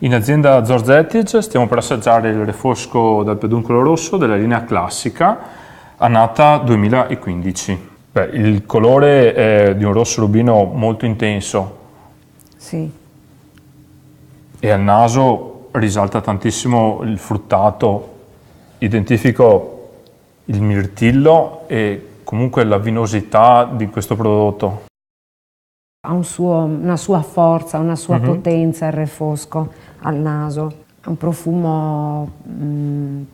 In azienda Zorzetic stiamo per assaggiare il refosco dal peduncolo rosso della linea classica, annata 2015. Beh, il colore è di un rosso rubino molto intenso. Sì. E al naso risalta tantissimo il fruttato. Identifico il mirtillo e comunque la vinosità di questo prodotto. Ha una sua forza, una sua potenza il refosco al naso. Ha un profumo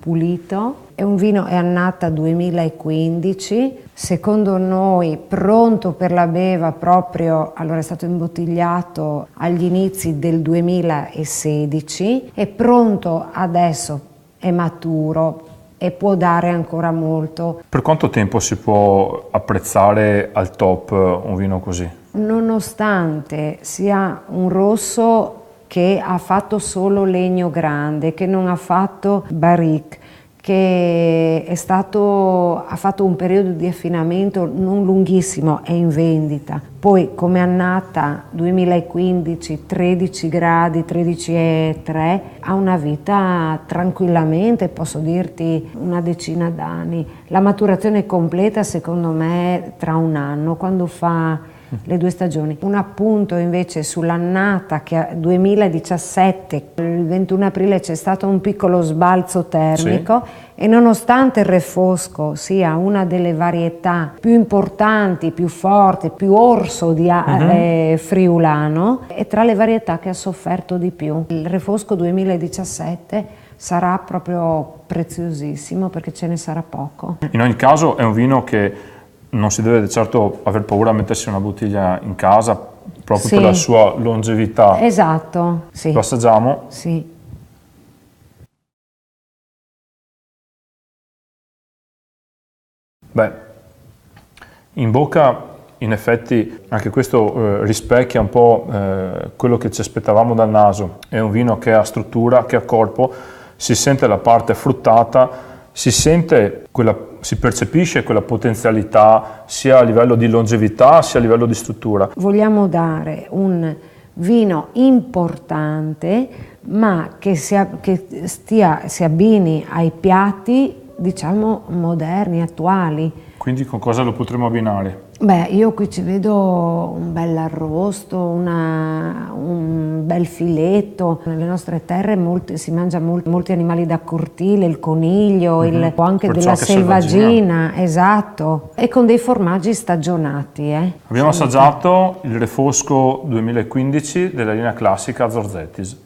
pulito. È un vino, è annata 2015, secondo noi pronto per la beva proprio, allora è stato imbottigliato agli inizi del 2016, è pronto adesso, è maturo e può dare ancora molto. Per quanto tempo si può apprezzare al top un vino così? Nonostante sia un rosso che ha fatto solo legno grande, che non ha fatto barrique, che ha fatto un periodo di affinamento non lunghissimo, è in vendita. Poi come annata 2015, 13 gradi, 13,3, ha una vita tranquillamente, posso dirti una decina d'anni. La maturazione completa secondo me tra un anno, quando fa le 2 stagioni. Un appunto invece sull'annata che 2017, il 21 aprile c'è stato un piccolo sbalzo termico, sì. E nonostante il refosco sia una delle varietà più importanti, più forti, più orso di friulano, è tra le varietà che ha sofferto di più. Il refosco 2017 sarà proprio preziosissimo perché ce ne sarà poco. In ogni caso è un vino che non si deve certo aver paura a mettersi una bottiglia in casa proprio per la sua longevità. Esatto, sì. Lo assaggiamo? Sì. Beh, in bocca in effetti anche questo rispecchia un po' quello che ci aspettavamo dal naso. È un vino che ha struttura, che ha corpo, si sente la parte fruttata, si percepisce quella potenzialità sia a livello di longevità sia a livello di struttura. Vogliamo dare un vino importante ma che si abbini ai piatti diciamo moderni, attuali. Quindi con cosa lo potremo abbinare? Beh, io qui ci vedo un bel arrosto, un bel filetto. Nelle nostre terre si mangia molti animali da cortile, il coniglio, anche della selvaggina, esatto, e con dei formaggi stagionati. Abbiamo assaggiato il refosco 2015 della linea classica Zorzetis.